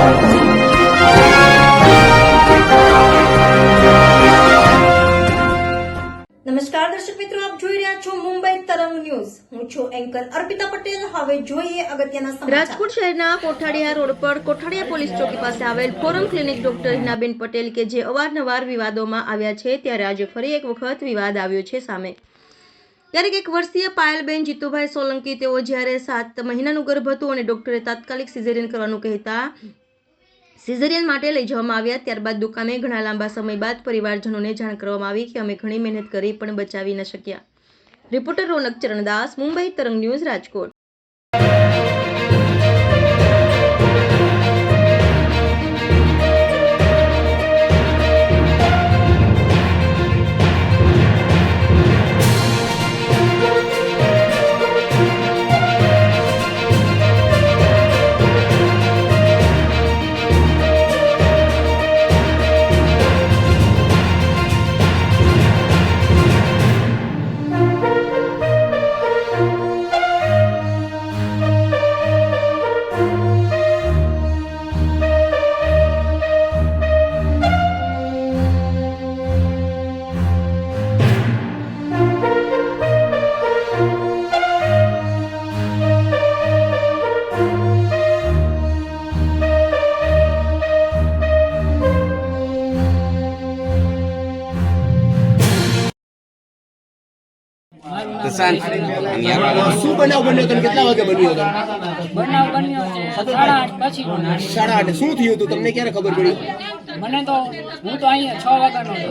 નમસ્કાર દર્શક મિત્રો, આપ જોઈ રહ્યા છો મુંબઈ તરંગ ન્યૂઝ. હું છું એન્કર અર્પિતા પટેલ. હવે જોઈએ અગત્યના સમાચાર. રાજકોટ શહેરના કોઠાડીયા રોડ પર કોઠાડીયા પોલીસ ચોકી પાસે આવેલ ફોરમ ક્લિનિક ડોક્ટર હિનાબેન પટેલ કે જે અવારનવાર વિવાદોમાં આવ્યા છે, ત્યારે આજે ફરી એક વખત વિવાદ આવ્યો છે સામે. ત્યારે 1 વર્ષીય પાયલબેન જીતુભાઈ સોલંકી તેઓ જ્યારે 7 મહિનાનું ગર્ભ હતું અને ડોક્ટરે તાત્કાલિક સિઝેરિયન કરવાનું કહેતા સિઝેરિયન માટે લઈ જવામાં આવ્યા. ત્યારબાદ દુકાને ઘણા લાંબા સમય બાદ પરિવારજનોને જાણ કરવામાં આવી કે અમે ઘણી મહેનત કરી પણ બચાવી ન શક્યા. રિપોર્ટર રોનક ચરણદાસ, મુંબઈ તરંગ ન્યૂઝ, રાજકોટ. શું બનાવ બન્યો હતો? કેટલા વાગે બન્યો હતો? બનાવ બન્યો છે 8:30 પછી. 8:30. શું થયું હતું? તમને ક્યારે ખબર પડી? મને તો હું તો અહીંયા 6 વાગ્યાનો હતો.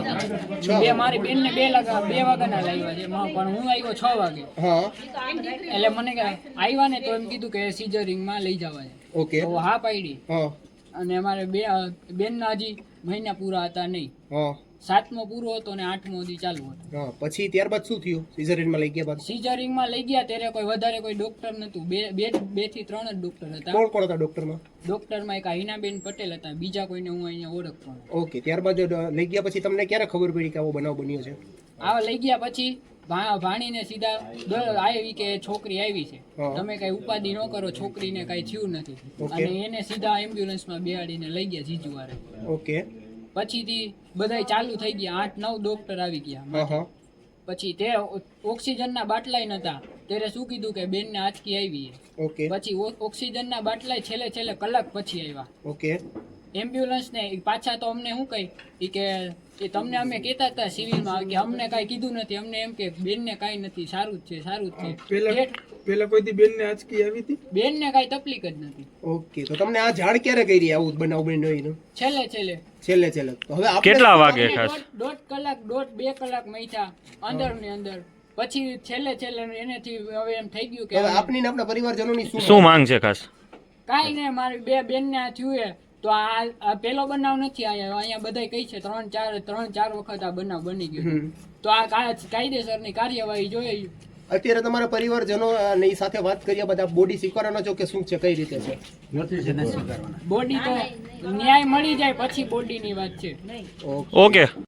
બે મારી બેન ને 2 વાગ્યાના લાવ્યા છે, પણ હું આવ્યો 6 વાગે. હા, એટલે મને આવ્યા ને તો એમ કીધું કે સિઝરિંગ માં લઈ જવા છે. ઓકે. તો હા પાડી. હા. અને અમારે બેન ના હજી મહિના પૂરા હતા નહીં. હા. 7મો પૂરો હતો ને 8મો દી ચાલુ હતો. હા. પછી ત્યારબાદ શું થયું? સિઝરિયન માં લઈ ગયા બાદ? સિઝરિંગ માં લઈ ગયા ત્યારે કોઈ વધારે કોઈ ડોક્ટર નતું. બે થી 3 જ ડોક્ટર હતા. કોણ કોણ હતા ડોક્ટર માં? ડોક્ટર માં એક હિનાબેન પટેલ હતા, બીજા કોઈને હું અહીંયા ઓળખતો નથી. ઓકે. ત્યારબાદ લઈ ગયા પછી તમને ક્યારે ખબર પડી કે આવો બનાવ બન્યો છે? આવા લઈ ગયા પછી ભાણીને સીધા આવી કે છોકરી આવી છે, તમે કઈ ઉપાધિ ન કરો, છોકરીને કઈ થયું નથી. અને એને સીધા એમ્બ્યુલન્સમાં બેહાડીને લઈ ગયા જીજુવારે. ઓકે. પછીથી બધા ચાલુ થઈ ગયા, 8-9 ડોક્ટર આવી ગયા. પછી તે ઓક્સિજનના બાટલાય નતા, ત્યારે શું કીધું કે બેનને આંચકી આવી. ઓકે. પછી ઓક્સિજનના બાટલાય છેલ્લે કલાક પછી આવ્યા. ઓકે. એમ્બ્યુલન્સ ને પાછા તો અમને શું કહી કે તમને અમે કહેતા હતા સિવિલમાં કે અમને કાંઈ કીધું નથી, અમને એમ કે બેનને કાંઈ નથી, સારું જ છે. પેલા કોઈથી બેનને આંચકી આવી હતી? બેનને કાંઈ તકલીફ જ નથી. ઓકે. તો તમને આ જાણ ક્યારે કરી આવું બનાવ બન્યો એનો? છેલ્લે. તો હવે કેટલા વાગે? ખાસ 1.5 કલાક મૈથા અંદર ને અંદર. પછી છેલ્લે એનેથી હવે એમ થઈ ગયું કે હવે આપની ને આપણા પરિવારજનોની શું માંગ છે? ખાસ કાંઈ નહીં, મારી 2 બેનને આ થયું તો આ પેલો બનાવ નથી. અહીંયા બધા કહી છે 3-4 વખત આ બનાવ બની ગયો. તો આ કાયદેસરની કાર્યવાહી જોઈએ. અત્યારે તમારા પરિવારજનો ની સાથે વાત કર્યા બધા બોડી સ્વીકારવાનો છો કે શું છે, કઈ રીતે છે? બોડી તો ન્યાય મળી જાય પછી બોડીની વાત છે. ઓકે.